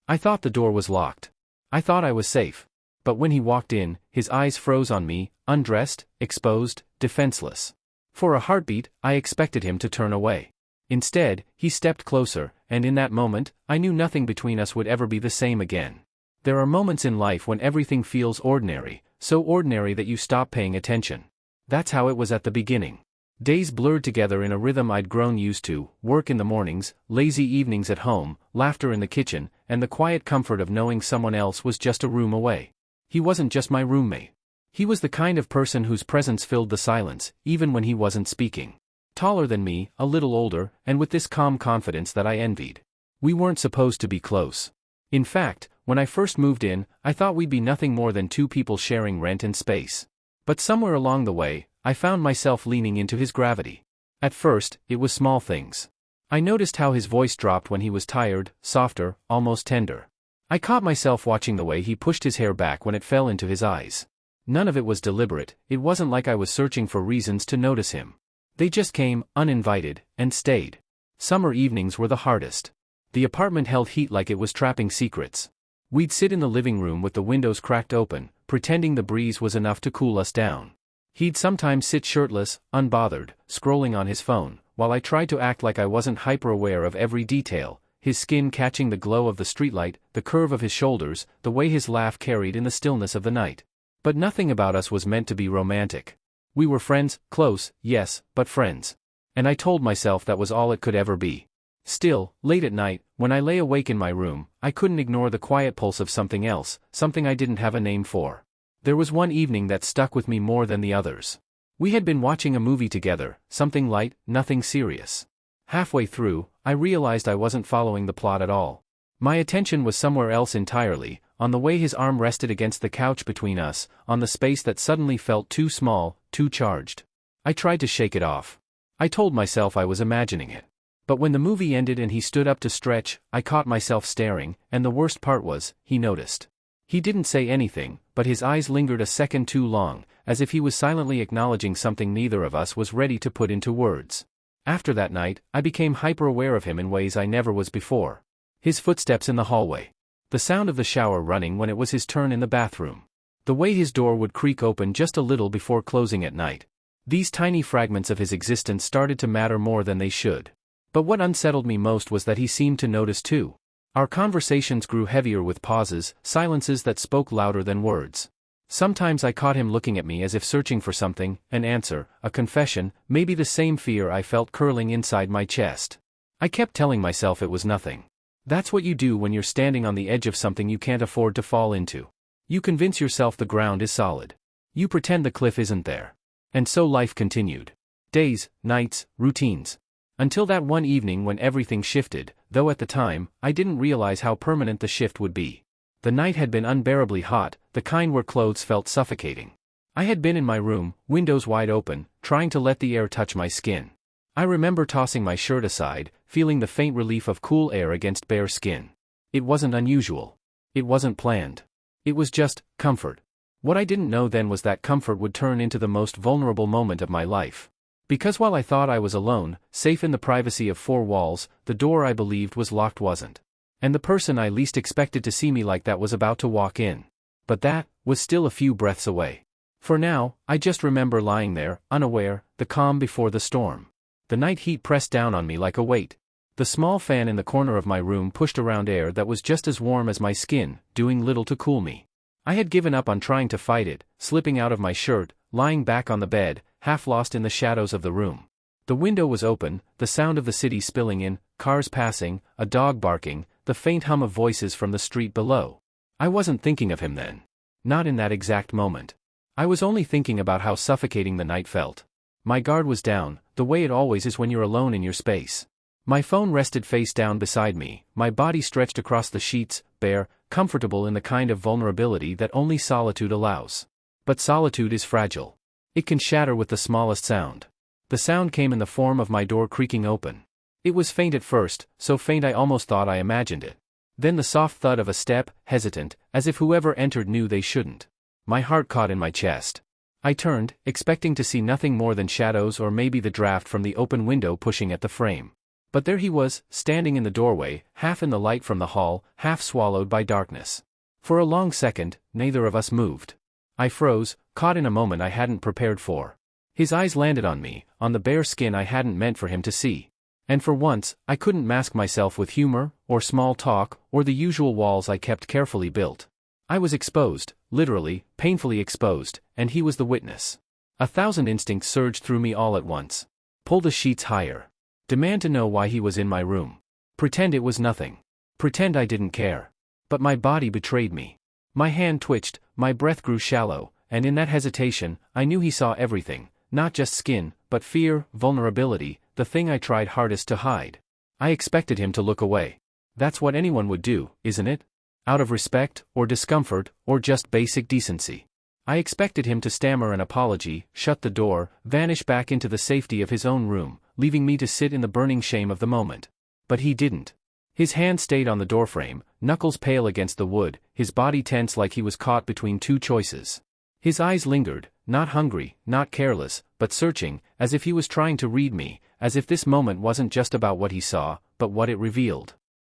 I thought the door was locked. I thought I was safe. But when he walked in, his eyes froze on me, undressed, exposed, defenseless. For a heartbeat, I expected him to turn away. Instead, he stepped closer, and in that moment, I knew nothing between us would ever be the same again. There are moments in life when everything feels ordinary, so ordinary that you stop paying attention. That's how it was at the beginning. Days blurred together in a rhythm I'd grown used to, work in the mornings, lazy evenings at home, laughter in the kitchen, and the quiet comfort of knowing someone else was just a room away. He wasn't just my roommate. He was the kind of person whose presence filled the silence, even when he wasn't speaking. Taller than me, a little older, and with this calm confidence that I envied. We weren't supposed to be close. In fact, when I first moved in, I thought we'd be nothing more than two people sharing rent and space. But somewhere along the way, I found myself leaning into his gravity. At first, it was small things. I noticed how his voice dropped when he was tired, softer, almost tender. I caught myself watching the way he pushed his hair back when it fell into his eyes. None of it was deliberate, it wasn't like I was searching for reasons to notice him. They just came, uninvited, and stayed. Summer evenings were the hardest. The apartment held heat like it was trapping secrets. We'd sit in the living room with the windows cracked open, pretending the breeze was enough to cool us down. He'd sometimes sit shirtless, unbothered, scrolling on his phone, while I tried to act like I wasn't hyper-aware of every detail, his skin catching the glow of the streetlight, the curve of his shoulders, the way his laugh carried in the stillness of the night. But nothing about us was meant to be romantic. We were friends, close, yes, but friends. And I told myself that was all it could ever be. Still, late at night, when I lay awake in my room, I couldn't ignore the quiet pulse of something else, something I didn't have a name for. There was one evening that stuck with me more than the others. We had been watching a movie together, something light, nothing serious. Halfway through, I realized I wasn't following the plot at all. My attention was somewhere else entirely, on the way his arm rested against the couch between us, on the space that suddenly felt too small, too charged. I tried to shake it off. I told myself I was imagining it. But when the movie ended and he stood up to stretch, I caught myself staring, and the worst part was, he noticed. He didn't say anything, but his eyes lingered a second too long, as if he was silently acknowledging something neither of us was ready to put into words. After that night, I became hyper-aware of him in ways I never was before. His footsteps in the hallway. The sound of the shower running when it was his turn in the bathroom. The way his door would creak open just a little before closing at night. These tiny fragments of his existence started to matter more than they should. But what unsettled me most was that he seemed to notice too. Our conversations grew heavier with pauses, silences that spoke louder than words. Sometimes I caught him looking at me as if searching for something, an answer, a confession, maybe the same fear I felt curling inside my chest. I kept telling myself it was nothing. That's what you do when you're standing on the edge of something you can't afford to fall into. You convince yourself the ground is solid. You pretend the cliff isn't there. And so life continued. Days, nights, routines. Until that one evening when everything shifted, though at the time, I didn't realize how permanent the shift would be. The night had been unbearably hot, the kind where clothes felt suffocating. I had been in my room, windows wide open, trying to let the air touch my skin. I remember tossing my shirt aside, feeling the faint relief of cool air against bare skin. It wasn't unusual. It wasn't planned. It was just comfort. What I didn't know then was that comfort would turn into the most vulnerable moment of my life. Because while I thought I was alone, safe in the privacy of four walls, the door I believed was locked wasn't. And the person I least expected to see me like that was about to walk in. But that was still a few breaths away. For now, I just remember lying there, unaware, the calm before the storm. The night heat pressed down on me like a weight. The small fan in the corner of my room pushed around air that was just as warm as my skin, doing little to cool me. I had given up on trying to fight it, slipping out of my shirt, lying back on the bed, half lost in the shadows of the room. The window was open, the sound of the city spilling in, cars passing, a dog barking, the faint hum of voices from the street below. I wasn't thinking of him then. Not in that exact moment. I was only thinking about how suffocating the night felt. My guard was down, the way it always is when you're alone in your space. My phone rested face down beside me, my body stretched across the sheets, bare, comfortable in the kind of vulnerability that only solitude allows. But solitude is fragile. It can shatter with the smallest sound. The sound came in the form of my door creaking open. It was faint at first, so faint I almost thought I imagined it. Then the soft thud of a step, hesitant, as if whoever entered knew they shouldn't. My heart caught in my chest. I turned, expecting to see nothing more than shadows or maybe the draft from the open window pushing at the frame. But there he was, standing in the doorway, half in the light from the hall, half swallowed by darkness. For a long second, neither of us moved. I froze, caught in a moment I hadn't prepared for. His eyes landed on me, on the bare skin I hadn't meant for him to see. And for once, I couldn't mask myself with humor, or small talk, or the usual walls I kept carefully built. I was exposed, literally, painfully exposed, and he was the witness. 1,000 instincts surged through me all at once. Pull the sheets higher. Demand to know why he was in my room. Pretend it was nothing. Pretend I didn't care. But my body betrayed me. My hand twitched, my breath grew shallow, and in that hesitation, I knew he saw everything, not just skin, but fear, vulnerability, the thing I tried hardest to hide. I expected him to look away. That's what anyone would do, isn't it? Out of respect, or discomfort, or just basic decency. I expected him to stammer an apology, shut the door, vanish back into the safety of his own room, leaving me to sit in the burning shame of the moment. But he didn't. His hand stayed on the doorframe, knuckles pale against the wood, his body tense like he was caught between two choices. His eyes lingered, not hungry, not careless, but searching, as if he was trying to read me, as if this moment wasn't just about what he saw, but what it revealed.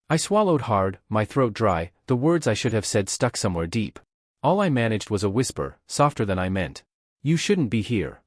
I swallowed hard, my throat dry, the words I should have said stuck somewhere deep. All I managed was a whisper, softer than I meant. You shouldn't be here.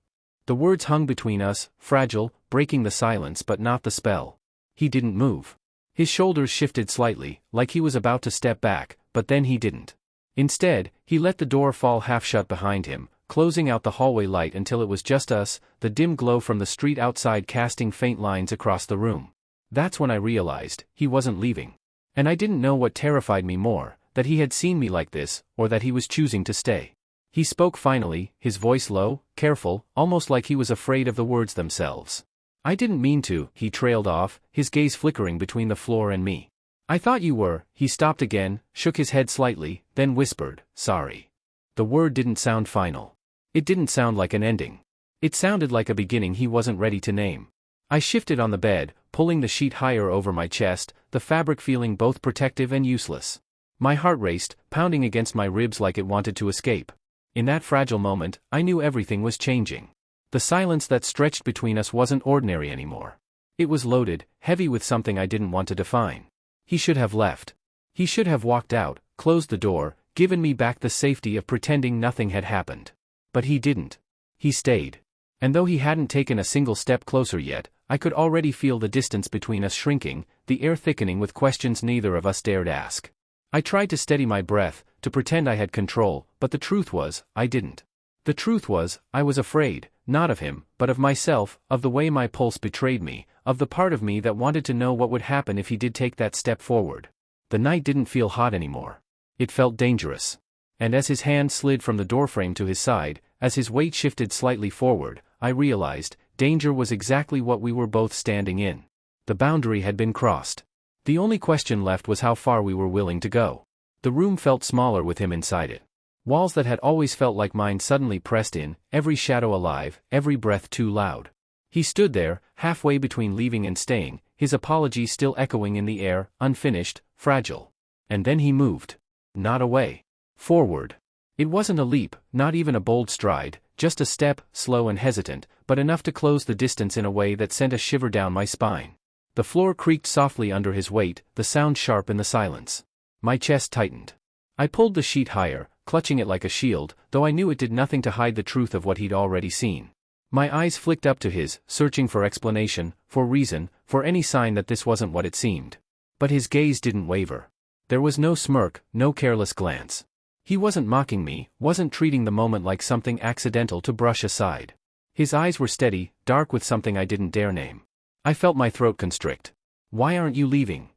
The words hung between us, fragile, breaking the silence but not the spell. He didn't move. His shoulders shifted slightly, like he was about to step back, but then he didn't. Instead, he let the door fall half shut behind him, closing out the hallway light until it was just us, the dim glow from the street outside casting faint lines across the room. That's when I realized, he wasn't leaving. And I didn't know what terrified me more, that he had seen me like this, or that he was choosing to stay. He spoke finally, his voice low, careful, almost like he was afraid of the words themselves. I didn't mean to, he trailed off, his gaze flickering between the floor and me. I thought you were. He stopped again, shook his head slightly, then whispered, sorry. The word didn't sound final. It didn't sound like an ending. It sounded like a beginning he wasn't ready to name. I shifted on the bed, pulling the sheet higher over my chest, the fabric feeling both protective and useless. My heart raced, pounding against my ribs like it wanted to escape. In that fragile moment, I knew everything was changing. The silence that stretched between us wasn't ordinary anymore. It was loaded, heavy with something I didn't want to define. He should have left. He should have walked out, closed the door, given me back the safety of pretending nothing had happened. But he didn't. He stayed. And though he hadn't taken a single step closer yet, I could already feel the distance between us shrinking, the air thickening with questions neither of us dared ask. I tried to steady my breath, to pretend I had control, but the truth was, I didn't. The truth was, I was afraid, not of him, but of myself, of the way my pulse betrayed me, of the part of me that wanted to know what would happen if he did take that step forward. The night didn't feel hot anymore. It felt dangerous. And as his hand slid from the doorframe to his side, as his weight shifted slightly forward, I realized, danger was exactly what we were both standing in. The boundary had been crossed. The only question left was how far we were willing to go. The room felt smaller with him inside it. Walls that had always felt like mine suddenly pressed in, every shadow alive, every breath too loud. He stood there, halfway between leaving and staying, his apology still echoing in the air, unfinished, fragile. And then he moved. Not away. Forward. It wasn't a leap, not even a bold stride, just a step, slow and hesitant, but enough to close the distance in a way that sent a shiver down my spine. The floor creaked softly under his weight, the sound sharp in the silence. My chest tightened. I pulled the sheet higher, clutching it like a shield, though I knew it did nothing to hide the truth of what he'd already seen. My eyes flicked up to his, searching for explanation, for reason, for any sign that this wasn't what it seemed. But his gaze didn't waver. There was no smirk, no careless glance. He wasn't mocking me, wasn't treating the moment like something accidental to brush aside. His eyes were steady, dark with something I didn't dare name. I felt my throat constrict. Why aren't you leaving?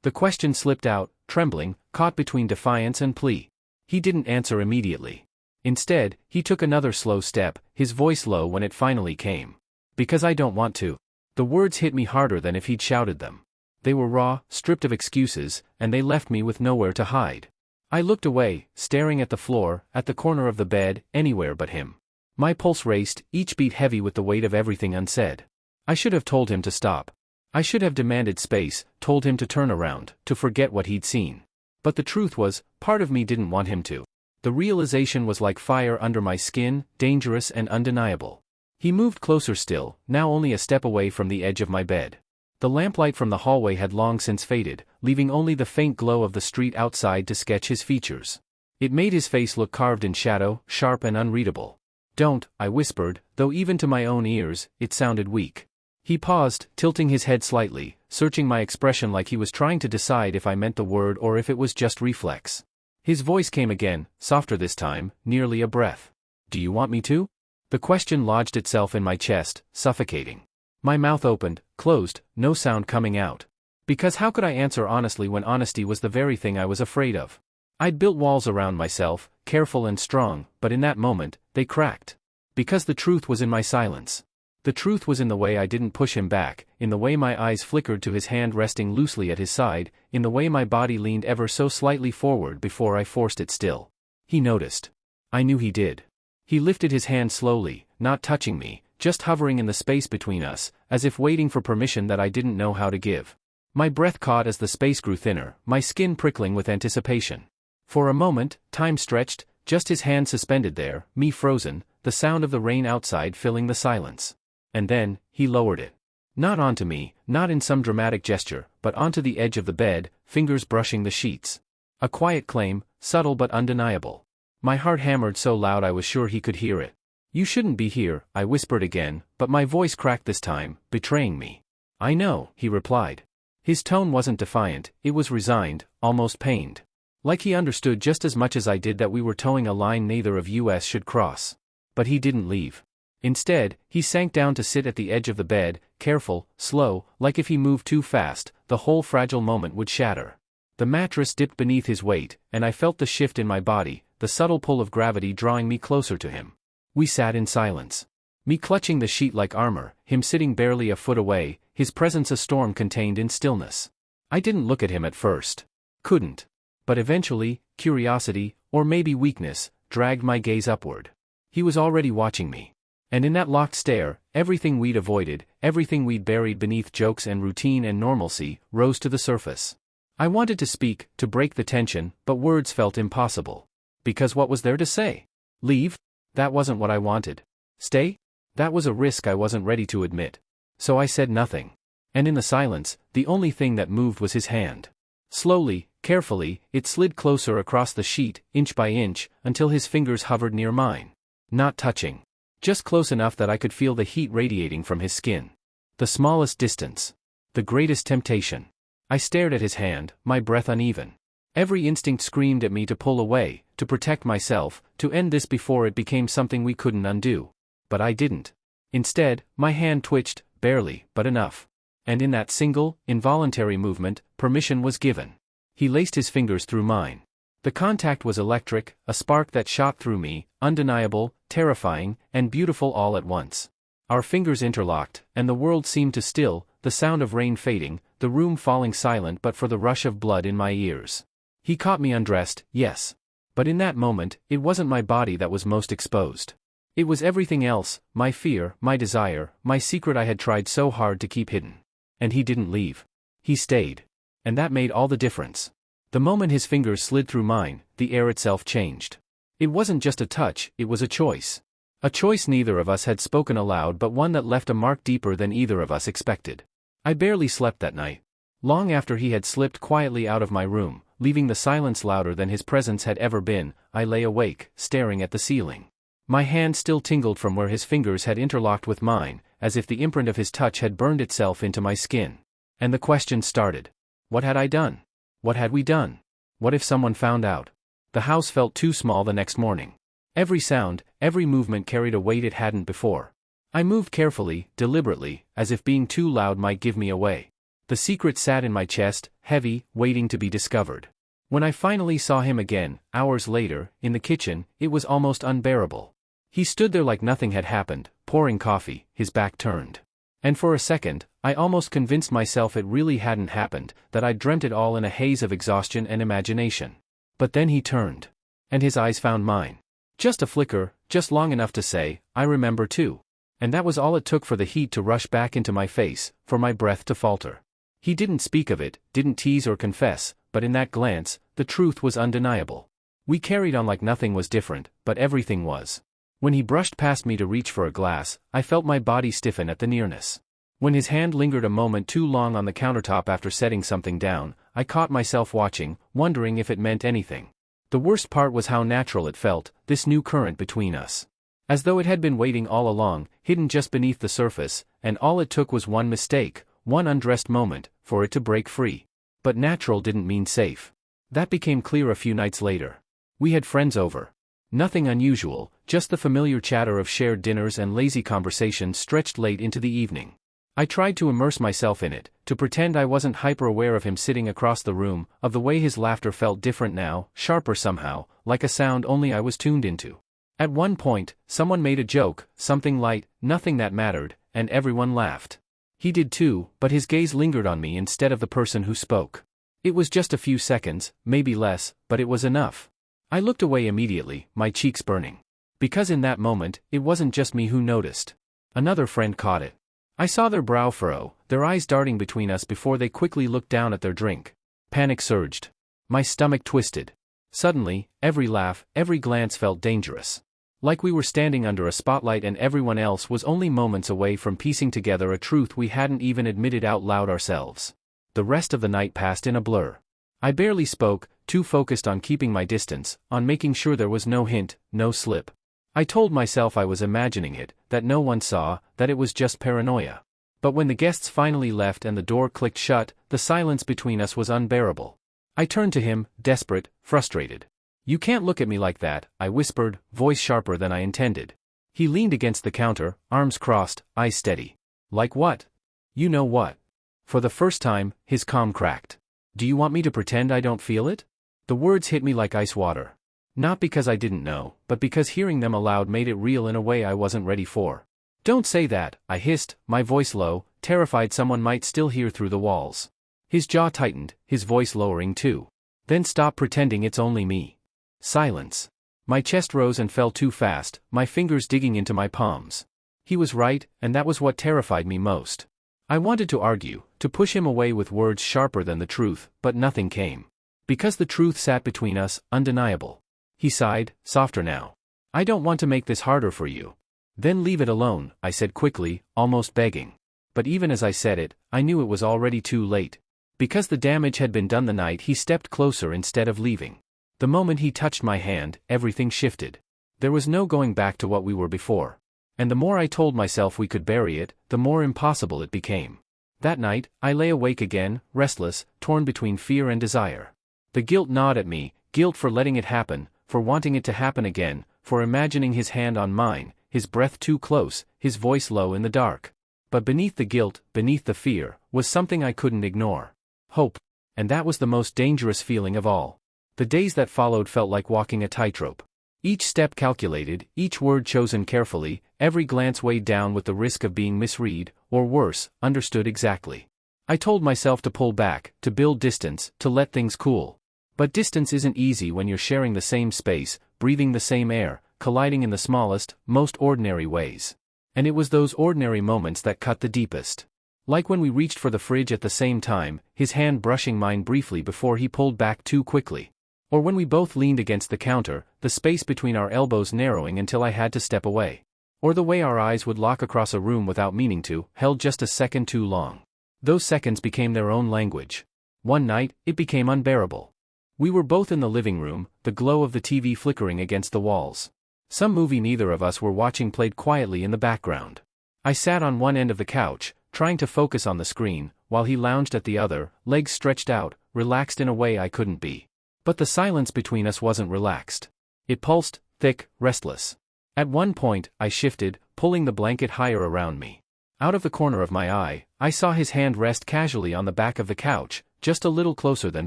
The question slipped out, trembling, caught between defiance and plea. He didn't answer immediately. Instead, he took another slow step, his voice low when it finally came. Because I don't want to. The words hit me harder than if he'd shouted them. They were raw, stripped of excuses, and they left me with nowhere to hide. I looked away, staring at the floor, at the corner of the bed, anywhere but him. My pulse raced, each beat heavy with the weight of everything unsaid. I should have told him to stop. I should have demanded space, told him to turn around, to forget what he'd seen. But the truth was, part of me didn't want him to. The realization was like fire under my skin, dangerous and undeniable. He moved closer still, now only a step away from the edge of my bed. The lamplight from the hallway had long since faded, leaving only the faint glow of the street outside to sketch his features. It made his face look carved in shadow, sharp and unreadable. "Don't," I whispered, though even to my own ears, it sounded weak. He paused, tilting his head slightly, searching my expression like he was trying to decide if I meant the word or if it was just reflex. His voice came again, softer this time, nearly a breath. "Do you want me to?" The question lodged itself in my chest, suffocating. My mouth opened, closed, no sound coming out. Because how could I answer honestly when honesty was the very thing I was afraid of? I'd built walls around myself, careful and strong, but in that moment, they cracked. Because the truth was in my silence. The truth was in the way I didn't push him back, in the way my eyes flickered to his hand resting loosely at his side, in the way my body leaned ever so slightly forward before I forced it still. He noticed. I knew he did. He lifted his hand slowly, not touching me, just hovering in the space between us, as if waiting for permission that I didn't know how to give. My breath caught as the space grew thinner, my skin prickling with anticipation. For a moment, time stretched, just his hand suspended there, me frozen, the sound of the rain outside filling the silence. And then, he lowered it. Not onto me, not in some dramatic gesture, but onto the edge of the bed, fingers brushing the sheets. A quiet claim, subtle but undeniable. My heart hammered so loud I was sure he could hear it. "You shouldn't be here," I whispered again, but my voice cracked this time, betraying me. "I know," he replied. His tone wasn't defiant, it was resigned, almost pained. Like he understood just as much as I did that we were towing a line neither of us should cross. But he didn't leave. Instead, he sank down to sit at the edge of the bed, careful, slow, like if he moved too fast, the whole fragile moment would shatter. The mattress dipped beneath his weight, and I felt the shift in my body, the subtle pull of gravity drawing me closer to him. We sat in silence. Me clutching the sheet like armor, him sitting barely a foot away, his presence a storm contained in stillness. I didn't look at him at first. Couldn't. But eventually, curiosity, or maybe weakness, dragged my gaze upward. He was already watching me. And in that locked stare, everything we'd avoided, everything we'd buried beneath jokes and routine and normalcy, rose to the surface. I wanted to speak, to break the tension, but words felt impossible. Because what was there to say? Leave? That wasn't what I wanted. Stay? That was a risk I wasn't ready to admit. So I said nothing. And in the silence, the only thing that moved was his hand. Slowly, carefully, it slid closer across the sheet, inch by inch, until his fingers hovered near mine. Not touching. Just close enough that I could feel the heat radiating from his skin. The smallest distance. The greatest temptation. I stared at his hand, my breath uneven. Every instinct screamed at me to pull away, to protect myself, to end this before it became something we couldn't undo. But I didn't. Instead, my hand twitched, barely, but enough. And in that single, involuntary movement, permission was given. He laced his fingers through mine. The contact was electric, a spark that shot through me, undeniable, terrifying, and beautiful all at once. Our fingers interlocked, and the world seemed to still, the sound of rain fading, the room falling silent but for the rush of blood in my ears. He caught me undressed, yes. But in that moment, it wasn't my body that was most exposed. It was everything else, my fear, my desire, my secret I had tried so hard to keep hidden. And he didn't leave. He stayed. And that made all the difference. The moment his fingers slid through mine, the air itself changed. It wasn't just a touch, it was a choice. A choice neither of us had spoken aloud but one that left a mark deeper than either of us expected. I barely slept that night. Long after he had slipped quietly out of my room, leaving the silence louder than his presence had ever been, I lay awake, staring at the ceiling. My hand still tingled from where his fingers had interlocked with mine, as if the imprint of his touch had burned itself into my skin. And the question started. What had I done? What had we done? What if someone found out? The house felt too small the next morning. Every sound, every movement carried a weight it hadn't before. I moved carefully, deliberately, as if being too loud might give me away. The secret sat in my chest, heavy, waiting to be discovered. When I finally saw him again, hours later, in the kitchen, it was almost unbearable. He stood there like nothing had happened, pouring coffee, his back turned. And for a second, I almost convinced myself it really hadn't happened, that I'd dreamt it all in a haze of exhaustion and imagination. But then he turned. And his eyes found mine. Just a flicker, just long enough to say, I remember too. And that was all it took for the heat to rush back into my face, for my breath to falter. He didn't speak of it, didn't tease or confess, but in that glance, the truth was undeniable. We carried on like nothing was different, but everything was. When he brushed past me to reach for a glass, I felt my body stiffen at the nearness. When his hand lingered a moment too long on the countertop after setting something down, I caught myself watching, wondering if it meant anything. The worst part was how natural it felt, this new current between us. As though it had been waiting all along, hidden just beneath the surface, and all it took was one mistake, one undressed moment, for it to break free. But natural didn't mean safe. That became clear a few nights later. We had friends over. Nothing unusual, just the familiar chatter of shared dinners and lazy conversations stretched late into the evening. I tried to immerse myself in it, to pretend I wasn't hyper-aware of him sitting across the room, of the way his laughter felt different now, sharper somehow, like a sound only I was tuned into. At one point, someone made a joke, something light, nothing that mattered, and everyone laughed. He did too, but his gaze lingered on me instead of the person who spoke. It was just a few seconds, maybe less, but it was enough. I looked away immediately, my cheeks burning. Because in that moment, it wasn't just me who noticed. Another friend caught it. I saw their brow furrow, their eyes darting between us before they quickly looked down at their drink. Panic surged. My stomach twisted. Suddenly, every laugh, every glance felt dangerous. Like we were standing under a spotlight and everyone else was only moments away from piecing together a truth we hadn't even admitted out loud ourselves. The rest of the night passed in a blur. I barely spoke, too focused on keeping my distance, on making sure there was no hint, no slip. I told myself I was imagining it, that no one saw, that it was just paranoia. But when the guests finally left and the door clicked shut, the silence between us was unbearable. I turned to him, desperate, frustrated. "You can't look at me like that," I whispered, voice sharper than I intended. He leaned against the counter, arms crossed, eyes steady. "Like what?" "You know what." For the first time, his calm cracked. "Do you want me to pretend I don't feel it?" The words hit me like ice water. Not because I didn't know, but because hearing them aloud made it real in a way I wasn't ready for. "Don't say that," I hissed, my voice low, terrified someone might still hear through the walls. His jaw tightened, his voice lowering too. "Then stop pretending it's only me." Silence. My chest rose and fell too fast, my fingers digging into my palms. He was right, and that was what terrified me most. I wanted to argue, to push him away with words sharper than the truth, but nothing came. Because the truth sat between us, undeniable. He sighed, softer now. "I don't want to make this harder for you." "Then leave it alone," I said quickly, almost begging. But even as I said it, I knew it was already too late. Because the damage had been done the night he stepped closer instead of leaving. The moment he touched my hand, everything shifted. There was no going back to what we were before. And the more I told myself we could bury it, the more impossible it became. That night, I lay awake again, restless, torn between fear and desire. The guilt gnawed at me, guilt for letting it happen, for wanting it to happen again, for imagining his hand on mine, his breath too close, his voice low in the dark. But beneath the guilt, beneath the fear, was something I couldn't ignore. Hope. And that was the most dangerous feeling of all. The days that followed felt like walking a tightrope. Each step calculated, each word chosen carefully, every glance weighed down with the risk of being misread, or worse, understood exactly. I told myself to pull back, to build distance, to let things cool. But distance isn't easy when you're sharing the same space, breathing the same air, colliding in the smallest, most ordinary ways. And it was those ordinary moments that cut the deepest. Like when we reached for the fridge at the same time, his hand brushing mine briefly before he pulled back too quickly. Or when we both leaned against the counter, the space between our elbows narrowing until I had to step away. Or the way our eyes would lock across a room without meaning to, held just a second too long. Those seconds became their own language. One night, it became unbearable. We were both in the living room, the glow of the TV flickering against the walls. Some movie neither of us were watching played quietly in the background. I sat on one end of the couch, trying to focus on the screen, while he lounged at the other, legs stretched out, relaxed in a way I couldn't be. But the silence between us wasn't relaxed. It pulsed, thick, restless. At one point, I shifted, pulling the blanket higher around me. Out of the corner of my eye, I saw his hand rest casually on the back of the couch, just a little closer than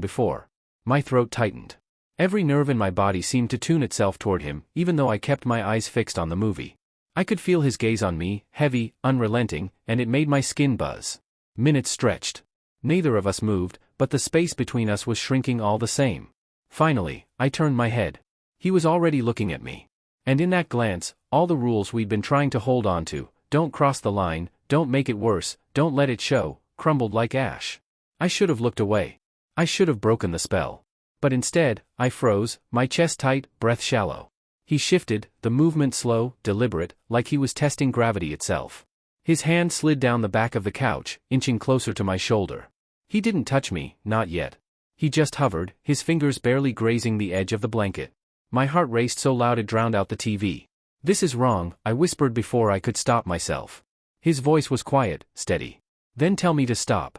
before. My throat tightened. Every nerve in my body seemed to tune itself toward him, even though I kept my eyes fixed on the movie. I could feel his gaze on me, heavy, unrelenting, and it made my skin buzz. Minutes stretched. Neither of us moved, but the space between us was shrinking all the same. Finally, I turned my head. He was already looking at me. And in that glance, all the rules we'd been trying to hold on to, don't cross the line, don't make it worse, don't let it show, crumbled like ash. I should have looked away. I should have broken the spell. But instead, I froze, my chest tight, breath shallow. He shifted, the movement slow, deliberate, like he was testing gravity itself. His hand slid down the back of the couch, inching closer to my shoulder. He didn't touch me, not yet. He just hovered, his fingers barely grazing the edge of the blanket. My heart raced so loud it drowned out the TV. "This is wrong," I whispered before I could stop myself. His voice was quiet, steady. "Then tell me to stop."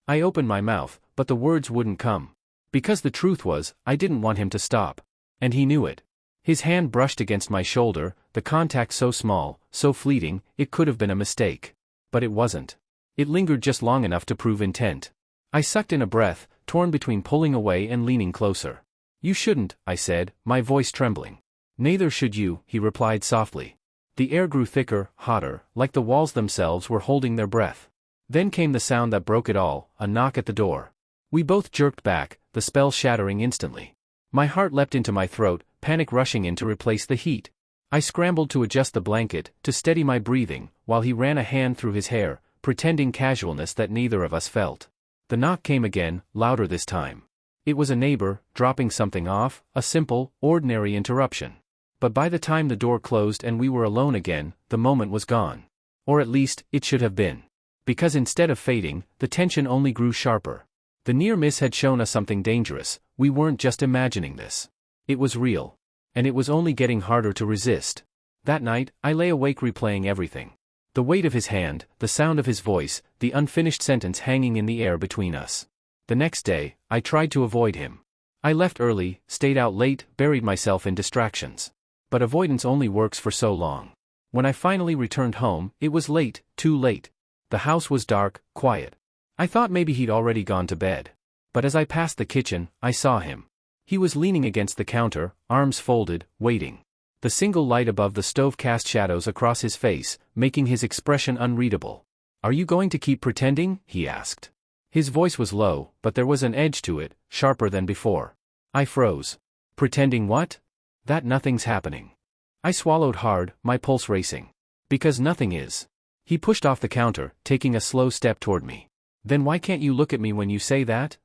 I opened my mouth, but the words wouldn't come. Because the truth was, I didn't want him to stop. And he knew it. His hand brushed against my shoulder, the contact so small, so fleeting, it could have been a mistake. But it wasn't. It lingered just long enough to prove intent. I sucked in a breath, torn between pulling away and leaning closer. "You shouldn't," I said, my voice trembling. "Neither should you," he replied softly. The air grew thicker, hotter, like the walls themselves were holding their breath. Then came the sound that broke it all, a knock at the door. We both jerked back, the spell shattering instantly. My heart leapt into my throat, panic rushing in to replace the heat. I scrambled to adjust the blanket, to steady my breathing, while he ran a hand through his hair, pretending casualness that neither of us felt. The knock came again, louder this time. It was a neighbor, dropping something off, a simple, ordinary interruption. But by the time the door closed and we were alone again, the moment was gone. Or at least, it should have been. Because instead of fading, the tension only grew sharper. The near miss had shown us something dangerous. We weren't just imagining this. It was real. And it was only getting harder to resist. That night, I lay awake replaying everything. The weight of his hand, the sound of his voice, the unfinished sentence hanging in the air between us. The next day, I tried to avoid him. I left early, stayed out late, buried myself in distractions. But avoidance only works for so long. When I finally returned home, it was late, too late. The house was dark, quiet. I thought maybe he'd already gone to bed. But as I passed the kitchen, I saw him. He was leaning against the counter, arms folded, waiting. The single light above the stove cast shadows across his face, making his expression unreadable. "Are you going to keep pretending?" he asked. His voice was low, but there was an edge to it, sharper than before. I froze. "Pretending what?" "That nothing's happening." I swallowed hard, my pulse racing. "Because nothing is." He pushed off the counter, taking a slow step toward me. "Then why can't you look at me when you say that?"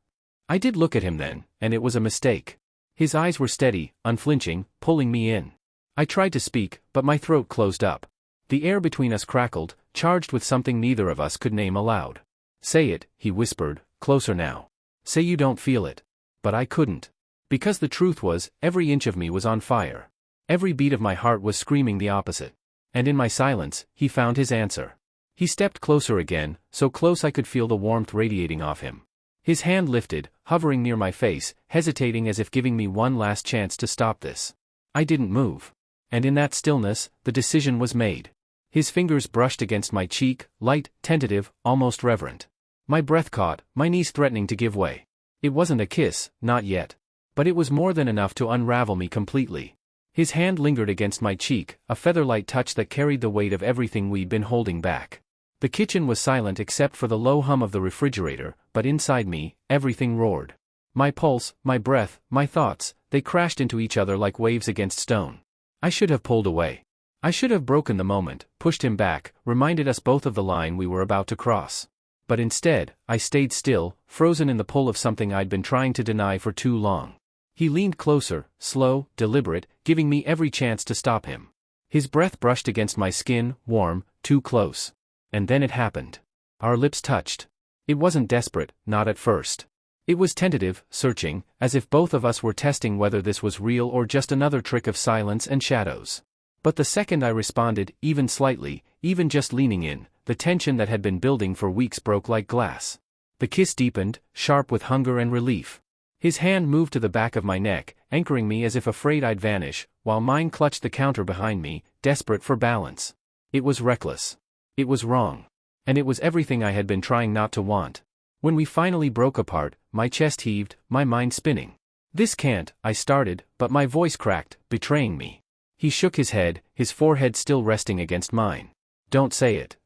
I did look at him then, and it was a mistake. His eyes were steady, unflinching, pulling me in. I tried to speak, but my throat closed up. The air between us crackled, charged with something neither of us could name aloud. "Say it," he whispered, closer now. "Say you don't feel it." But I couldn't. Because the truth was, every inch of me was on fire. Every beat of my heart was screaming the opposite. And in my silence, he found his answer. He stepped closer again, so close I could feel the warmth radiating off him. His hand lifted, hovering near my face, hesitating as if giving me one last chance to stop this. I didn't move. And in that stillness, the decision was made. His fingers brushed against my cheek, light, tentative, almost reverent. My breath caught, my knees threatening to give way. It wasn't a kiss, not yet. But it was more than enough to unravel me completely. His hand lingered against my cheek, a feather-light touch that carried the weight of everything we'd been holding back. The kitchen was silent except for the low hum of the refrigerator, but inside me, everything roared. My pulse, my breath, my thoughts, they crashed into each other like waves against stone. I should have pulled away. I should have broken the moment, pushed him back, reminded us both of the line we were about to cross. But instead, I stayed still, frozen in the pull of something I'd been trying to deny for too long. He leaned closer, slow, deliberate, giving me every chance to stop him. His breath brushed against my skin, warm, too close. And then it happened. Our lips touched. It wasn't desperate, not at first. It was tentative, searching, as if both of us were testing whether this was real or just another trick of silence and shadows. But the second I responded, even slightly, even just leaning in, the tension that had been building for weeks broke like glass. The kiss deepened, sharp with hunger and relief. His hand moved to the back of my neck, anchoring me as if afraid I'd vanish, while mine clutched the counter behind me, desperate for balance. It was reckless. It was wrong. And it was everything I had been trying not to want. When we finally broke apart, my chest heaved, my mind spinning. "This can't," I started, but my voice cracked, betraying me. He shook his head, his forehead still resting against mine. "Don't say it."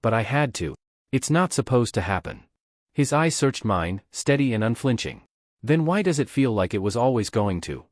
But I had to. "It's not supposed to happen." His eyes searched mine, steady and unflinching. "Then why does it feel like it was always going to?"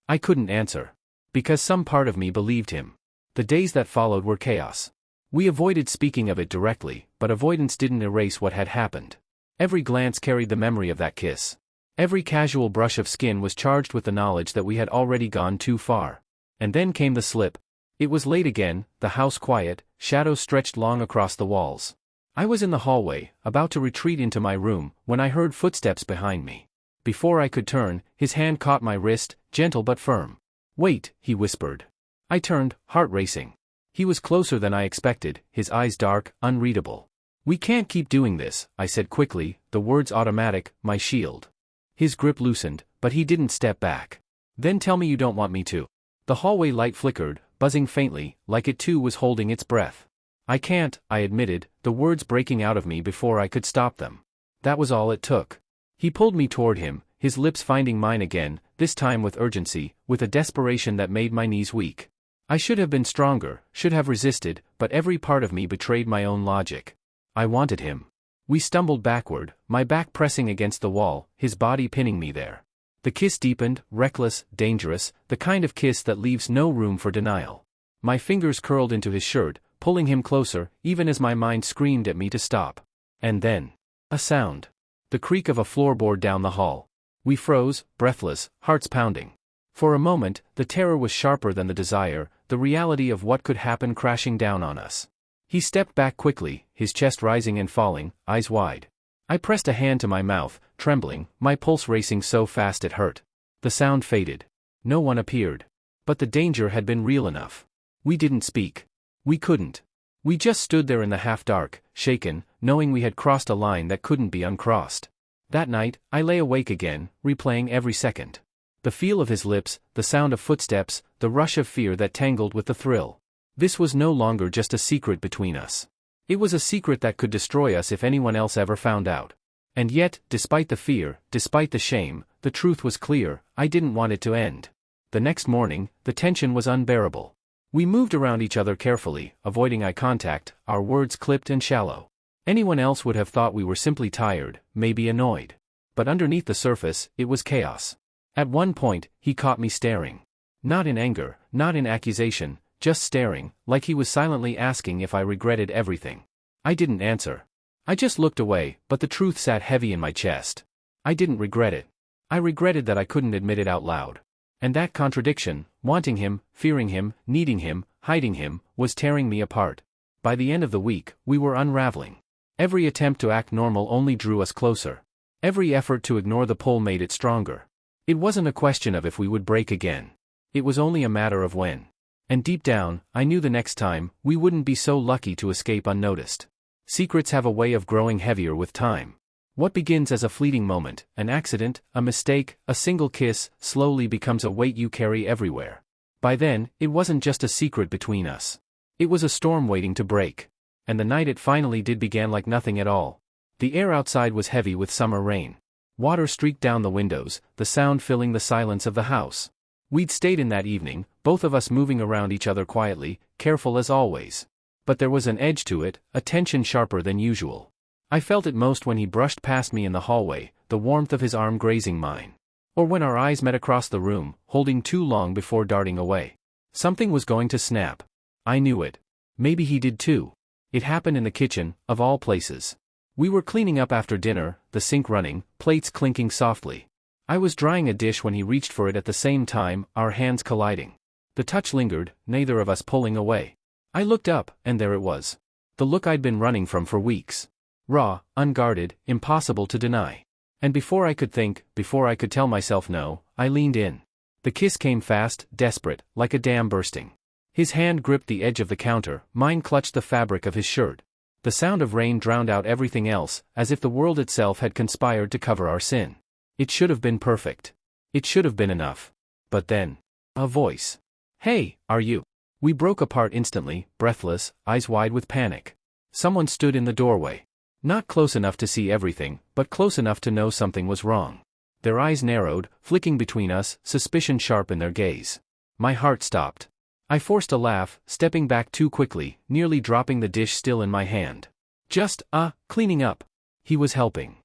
I couldn't answer. Because some part of me believed him. The days that followed were chaos. We avoided speaking of it directly, but avoidance didn't erase what had happened. Every glance carried the memory of that kiss. Every casual brush of skin was charged with the knowledge that we had already gone too far. And then came the slip. It was late again, the house quiet, shadows stretched long across the walls. I was in the hallway, about to retreat into my room, when I heard footsteps behind me. Before I could turn, his hand caught my wrist, gentle but firm. "Wait," he whispered. I turned, heart racing. He was closer than I expected, his eyes dark, unreadable. "We can't keep doing this," I said quickly, the words automatic, my shield. His grip loosened, but he didn't step back. "Then tell me you don't want me to." The hallway light flickered, buzzing faintly, like it too was holding its breath. "I can't," I admitted, the words breaking out of me before I could stop them. That was all it took. He pulled me toward him, his lips finding mine again, this time with urgency, with a desperation that made my knees weak. I should have been stronger, should have resisted, but every part of me betrayed my own logic. I wanted him. We stumbled backward, my back pressing against the wall, his body pinning me there. The kiss deepened, reckless, dangerous, the kind of kiss that leaves no room for denial. My fingers curled into his shirt, pulling him closer, even as my mind screamed at me to stop. And then, a sound. The creak of a floorboard down the hall. We froze, breathless, hearts pounding. For a moment, the terror was sharper than the desire, the reality of what could happen crashing down on us. He stepped back quickly, his chest rising and falling, eyes wide. I pressed a hand to my mouth, trembling, my pulse racing so fast it hurt. The sound faded. No one appeared. But the danger had been real enough. We didn't speak. We couldn't. We just stood there in the half-dark, shaken, knowing we had crossed a line that couldn't be uncrossed. That night, I lay awake again, replaying every second. The feel of his lips, the sound of footsteps, the rush of fear that tangled with the thrill. This was no longer just a secret between us. It was a secret that could destroy us if anyone else ever found out. And yet, despite the fear, despite the shame, the truth was clear, I didn't want it to end. The next morning, the tension was unbearable. We moved around each other carefully, avoiding eye contact, our words clipped and shallow. Anyone else would have thought we were simply tired, maybe annoyed. But underneath the surface, it was chaos. At one point, he caught me staring. Not in anger, not in accusation, just staring, like he was silently asking if I regretted everything. I didn't answer. I just looked away, but the truth sat heavy in my chest. I didn't regret it. I regretted that I couldn't admit it out loud. And that contradiction, wanting him, fearing him, needing him, hiding him, was tearing me apart. By the end of the week, we were unraveling. Every attempt to act normal only drew us closer. Every effort to ignore the pull made it stronger. It wasn't a question of if we would break again. It was only a matter of when. And deep down, I knew the next time, we wouldn't be so lucky to escape unnoticed. Secrets have a way of growing heavier with time. What begins as a fleeting moment, an accident, a mistake, a single kiss, slowly becomes a weight you carry everywhere. By then, it wasn't just a secret between us. It was a storm waiting to break. And the night it finally did began like nothing at all. The air outside was heavy with summer rain. Water streaked down the windows, the sound filling the silence of the house. We'd stayed in that evening, both of us moving around each other quietly, careful as always. But there was an edge to it, a tension sharper than usual. I felt it most when he brushed past me in the hallway, the warmth of his arm grazing mine. Or when our eyes met across the room, holding too long before darting away. Something was going to snap. I knew it. Maybe he did too. It happened in the kitchen, of all places. We were cleaning up after dinner, the sink running, plates clinking softly. I was drying a dish when he reached for it at the same time, our hands colliding. The touch lingered, neither of us pulling away. I looked up, and there it was. The look I'd been running from for weeks. Raw, unguarded, impossible to deny. And before I could think, before I could tell myself no, I leaned in. The kiss came fast, desperate, like a dam bursting. His hand gripped the edge of the counter, mine clutched the fabric of his shirt. The sound of rain drowned out everything else, as if the world itself had conspired to cover our sin. It should have been perfect. It should have been enough. But then, a voice. "Hey, are you?" We broke apart instantly, breathless, eyes wide with panic. Someone stood in the doorway. Not close enough to see everything, but close enough to know something was wrong. Their eyes narrowed, flicking between us, suspicion sharp in their gaze. My heart stopped. I forced a laugh, stepping back too quickly, nearly dropping the dish still in my hand. Just, cleaning up. He was helping.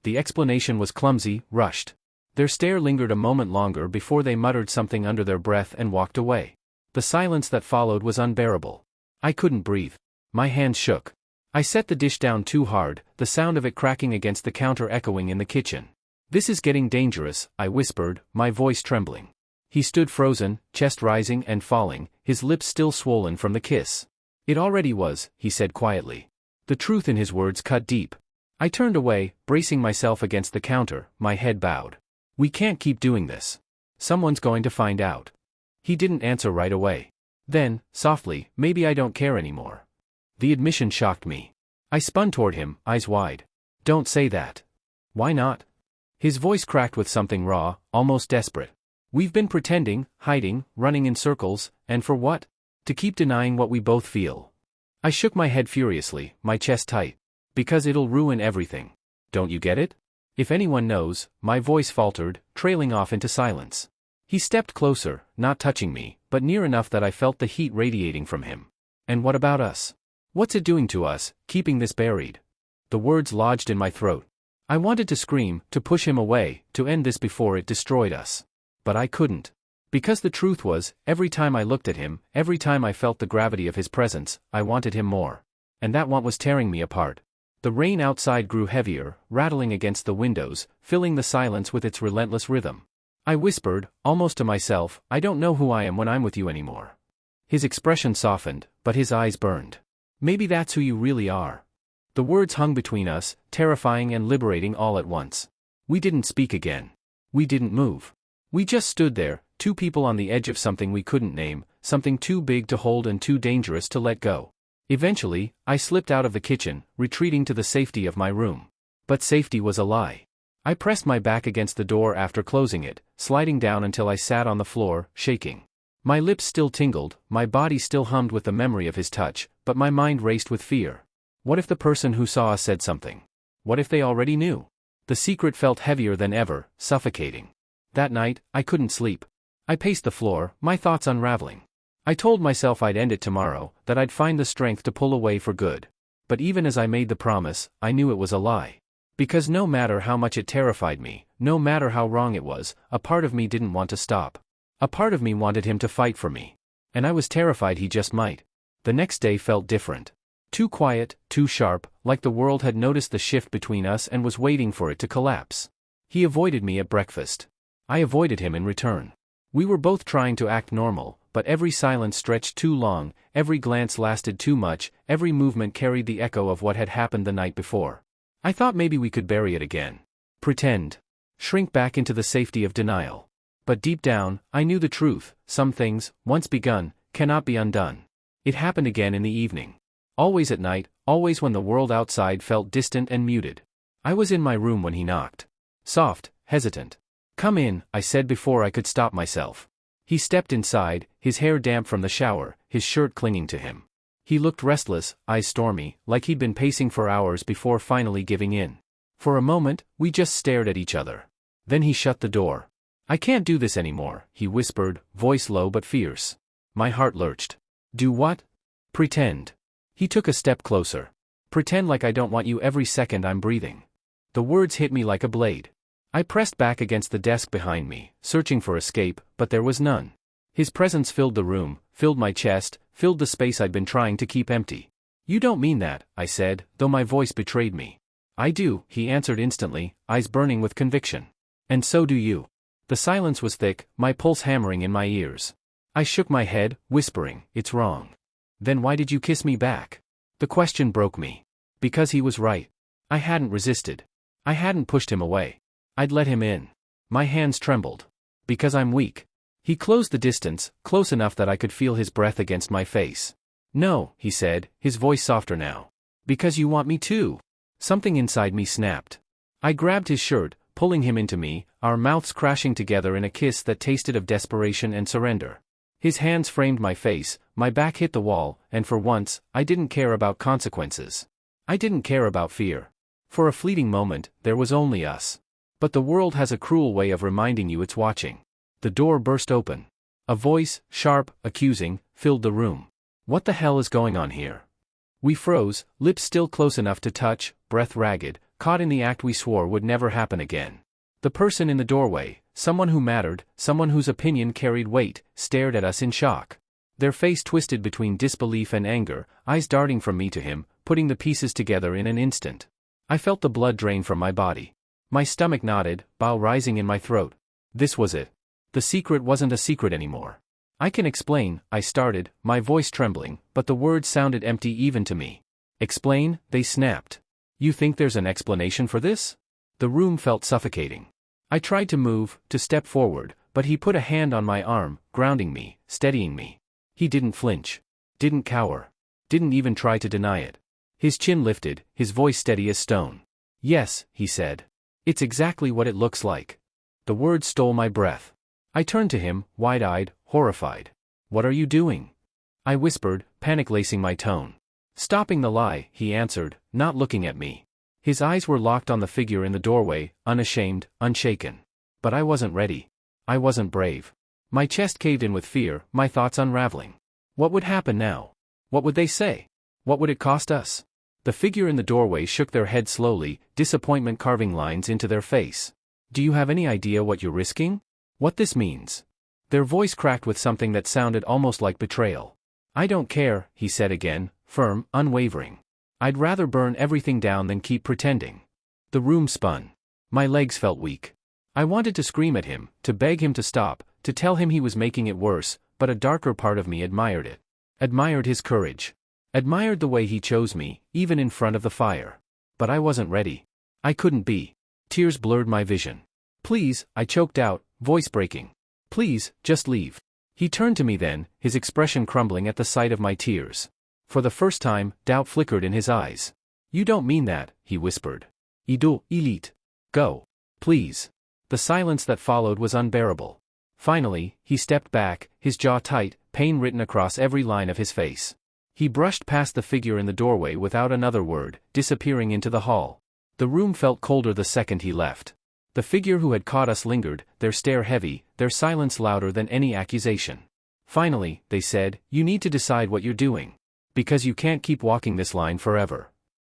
The explanation was clumsy, rushed. Their stare lingered a moment longer before they muttered something under their breath and walked away. The silence that followed was unbearable. I couldn't breathe. My hands shook. I set the dish down too hard, the sound of it cracking against the counter echoing in the kitchen. "This is getting dangerous," I whispered, my voice trembling. He stood frozen, chest rising and falling, his lips still swollen from the kiss. It already was, he said quietly. The truth in his words cut deep. I turned away, bracing myself against the counter, my head bowed. We can't keep doing this. Someone's going to find out. He didn't answer right away. Then, softly, maybe I don't care anymore. The admission shocked me. I spun toward him, eyes wide. Don't say that. Why not? His voice cracked with something raw, almost desperate. We've been pretending, hiding, running in circles, and for what? To keep denying what we both feel. I shook my head furiously, my chest tight. Because it'll ruin everything. Don't you get it? If anyone knows, my voice faltered, trailing off into silence. He stepped closer, not touching me, but near enough that I felt the heat radiating from him. And what about us? What's it doing to us, keeping this buried? The words lodged in my throat. I wanted to scream, to push him away, to end this before it destroyed us. But I couldn't. Because the truth was, every time I looked at him, every time I felt the gravity of his presence, I wanted him more. And that want was tearing me apart. The rain outside grew heavier, rattling against the windows, filling the silence with its relentless rhythm. I whispered, almost to myself, I don't know who I am when I'm with you anymore. His expression softened, but his eyes burned. Maybe that's who you really are. The words hung between us, terrifying and liberating all at once. We didn't speak again. We didn't move. We just stood there, two people on the edge of something we couldn't name, something too big to hold and too dangerous to let go. Eventually, I slipped out of the kitchen, retreating to the safety of my room. But safety was a lie. I pressed my back against the door after closing it, sliding down until I sat on the floor, shaking. My lips still tingled, my body still hummed with the memory of his touch, but my mind raced with fear. What if the person who saw us said something? What if they already knew? The secret felt heavier than ever, suffocating. That night, I couldn't sleep. I paced the floor, my thoughts unraveling. I told myself I'd end it tomorrow, that I'd find the strength to pull away for good. But even as I made the promise, I knew it was a lie. Because no matter how much it terrified me, no matter how wrong it was, a part of me didn't want to stop. A part of me wanted him to fight for me. And I was terrified he just might. The next day felt different. Too quiet, too sharp, like the world had noticed the shift between us and was waiting for it to collapse. He avoided me at breakfast. I avoided him in return. We were both trying to act normal, but every silence stretched too long, every glance lasted too much, every movement carried the echo of what had happened the night before. I thought maybe we could bury it again. Pretend. Shrink back into the safety of denial. But deep down, I knew the truth. Some things, once begun, cannot be undone. It happened again in the evening. Always at night, always when the world outside felt distant and muted. I was in my room when he knocked. Soft, hesitant. Come in, I said before I could stop myself. He stepped inside, his hair damp from the shower, his shirt clinging to him. He looked restless, eyes stormy, like he'd been pacing for hours before finally giving in. For a moment, we just stared at each other. Then he shut the door. I can't do this anymore, he whispered, voice low but fierce. My heart lurched. Do what? Pretend. He took a step closer. Pretend like I don't want you every second I'm breathing. The words hit me like a blade. I pressed back against the desk behind me, searching for escape, but there was none. His presence filled the room, filled my chest, filled the space I'd been trying to keep empty. You don't mean that, I said, though my voice betrayed me. I do, he answered instantly, eyes burning with conviction. And so do you. The silence was thick, my pulse hammering in my ears. I shook my head, whispering, it's wrong. Then why did you kiss me back? The question broke me. Because he was right. I hadn't resisted. I hadn't pushed him away. I'd let him in. My hands trembled. Because I'm weak. He closed the distance, close enough that I could feel his breath against my face. No, he said, his voice softer now. Because you want me to. Something inside me snapped. I grabbed his shirt, pulling him into me, our mouths crashing together in a kiss that tasted of desperation and surrender. His hands framed my face, my back hit the wall, and for once, I didn't care about consequences. I didn't care about fear. For a fleeting moment, there was only us. But the world has a cruel way of reminding you it's watching. The door burst open. A voice, sharp, accusing, filled the room. What the hell is going on here? We froze, lips still close enough to touch, breath ragged, caught in the act we swore would never happen again. The person in the doorway, someone who mattered, someone whose opinion carried weight, stared at us in shock. Their face twisted between disbelief and anger, eyes darting from me to him, putting the pieces together in an instant. I felt the blood drain from my body. My stomach knotted, bile rising in my throat. This was it. The secret wasn't a secret anymore. I can explain, I started, my voice trembling, but the words sounded empty even to me. Explain, they snapped. You think there's an explanation for this? The room felt suffocating. I tried to move, to step forward, but he put a hand on my arm, grounding me, steadying me. He didn't flinch. Didn't cower. Didn't even try to deny it. His chin lifted, his voice steady as stone. Yes, he said. It's exactly what it looks like. The words stole my breath. I turned to him, wide-eyed, horrified. What are you doing? I whispered, panic-lacing my tone. Stopping the lie, he answered, not looking at me. His eyes were locked on the figure in the doorway, unashamed, unshaken. But I wasn't ready. I wasn't brave. My chest caved in with fear, my thoughts unraveling. What would happen now? What would they say? What would it cost us? The figure in the doorway shook their head slowly, disappointment carving lines into their face. Do you have any idea what you're risking? What this means? Their voice cracked with something that sounded almost like betrayal. I don't care, he said again, firm, unwavering. I'd rather burn everything down than keep pretending. The room spun. My legs felt weak. I wanted to scream at him, to beg him to stop, to tell him he was making it worse, but a darker part of me admired it. Admired his courage. Admired the way he chose me, even in front of the fire. But I wasn't ready. I couldn't be. Tears blurred my vision. Please, I choked out, voice breaking. Please, just leave. He turned to me then, his expression crumbling at the sight of my tears. For the first time, doubt flickered in his eyes. You don't mean that, he whispered. Ido, elite. Go. Please. The silence that followed was unbearable. Finally, he stepped back, his jaw tight, pain written across every line of his face. He brushed past the figure in the doorway without another word, disappearing into the hall. The room felt colder the second he left. The figure who had caught us lingered, their stare heavy, their silence louder than any accusation. Finally, they said, you need to decide what you're doing. Because you can't keep walking this line forever.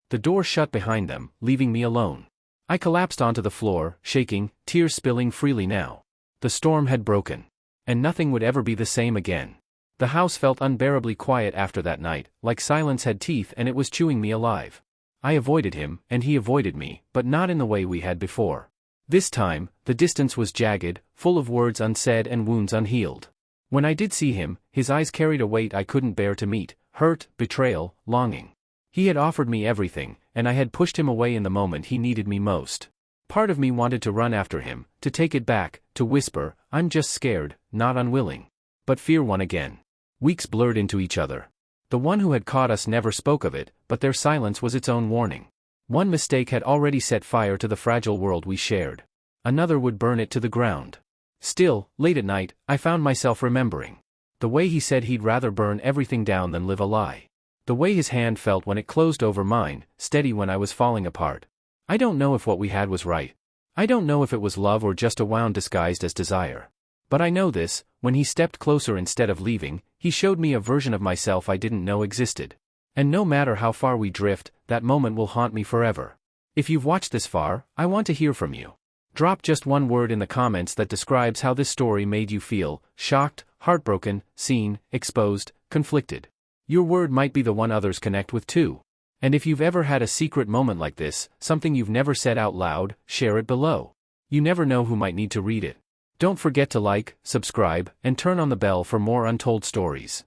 The door shut behind them, leaving me alone. I collapsed onto the floor, shaking, tears spilling freely now. The storm had broken. And nothing would ever be the same again. The house felt unbearably quiet after that night, like silence had teeth and it was chewing me alive. I avoided him, and he avoided me, but not in the way we had before. This time, the distance was jagged, full of words unsaid and wounds unhealed. When I did see him, his eyes carried a weight I couldn't bear to meet, hurt, betrayal, longing. He had offered me everything, and I had pushed him away in the moment he needed me most. Part of me wanted to run after him, to take it back, to whisper, I'm just scared, not unwilling. But fear won again. Weeks blurred into each other. The one who had caught us never spoke of it, but their silence was its own warning. One mistake had already set fire to the fragile world we shared. Another would burn it to the ground. Still, late at night, I found myself remembering. The way he said he'd rather burn everything down than live a lie. The way his hand felt when it closed over mine, steady when I was falling apart. I don't know if what we had was right. I don't know if it was love or just a wound disguised as desire. But I know this, when he stepped closer instead of leaving, he showed me a version of myself I didn't know existed. And no matter how far we drift, that moment will haunt me forever. If you've watched this far, I want to hear from you. Drop just one word in the comments that describes how this story made you feel: shocked, heartbroken, seen, exposed, conflicted. Your word might be the one others connect with too. And if you've ever had a secret moment like this, something you've never said out loud, share it below. You never know who might need to read it. Don't forget to like, subscribe, and turn on the bell for more untold stories.